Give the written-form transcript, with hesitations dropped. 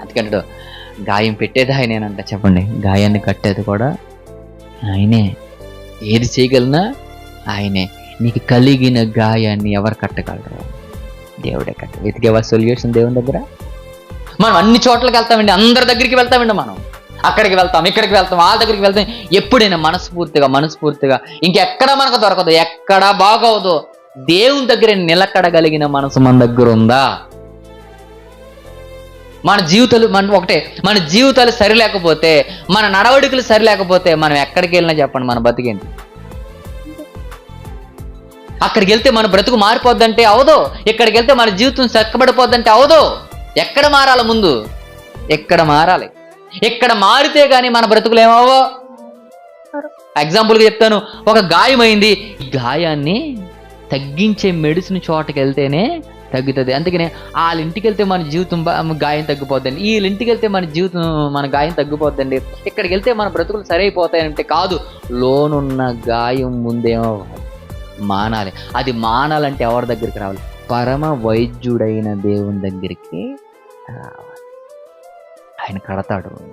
అందుకంటాడు గాయం పెట్టేది ఆయనేనంట. చెప్పండి, గాయాన్ని కట్టేది కూడా ఆయనే. ఏది చేయగలనా ఆయనే. నీకు కలిగిన గాయాన్ని ఎవరు కట్టగలరు? దేవుడే కట్ట. వెతికేవా సొల్యూషన్ దేవుని దగ్గర? మనం అన్ని చోట్లకి వెళ్తామండి, అందరి దగ్గరికి వెళ్తామండి. మనం అక్కడికి వెళ్తాం, ఇక్కడికి వెళ్తాం, వాళ్ళ దగ్గరికి వెళ్తాం. ఎప్పుడైనా మనస్ఫూర్తిగా ఇంకెక్కడ మనకు దొరకదు, ఎక్కడ బాగోదు. దేవుని దగ్గర నిలకడగలిగిన మనసు మన దగ్గర ఉందా? మన జీవితాలు సరిలేకపోతే, మన నడవడికలు సరిలేకపోతే మనం ఎక్కడికి వెళ్ళినా చెప్పండి మన బతికేంటి? అక్కడికి వెళ్తే మన బ్రతుకు మారిపోద్దంటే అవదు, ఇక్కడికి వెళ్తే మన జీవితం చక్కబడిపోద్దంటే అవదు. ఎక్కడ మారాలి? ముందు ఎక్కడ మారాలి? ఎక్కడ మారితే గానీ మన బ్రతుకులు ఏమవో. ఎగ్జాంపుల్గా చెప్తాను, ఒక గాయమైంది, ఈ గాయాన్ని తగ్గించే మెడిసిన్ చోటకి వెళ్తేనే తగ్గుతుంది. అందుకనే వాళ్ళ ఇంటికి వెళ్తే మన జీవితం గాయం తగ్గిపోద్దండి, వీళ్ళ ఇంటికి వెళ్తే మన గాయం తగ్గిపోద్దండి, ఇక్కడికి వెళ్తే మన బ్రతుకులు సరైపోతాయంటే కాదు. లోనున్న గాయం ముందేమో మానాలి. అది మానాలంటే ఎవరి దగ్గరికి రావాలి? పరమ వైద్యుడైన దేవుని దగ్గరికి రావాలి. ఆయన కడతాడు.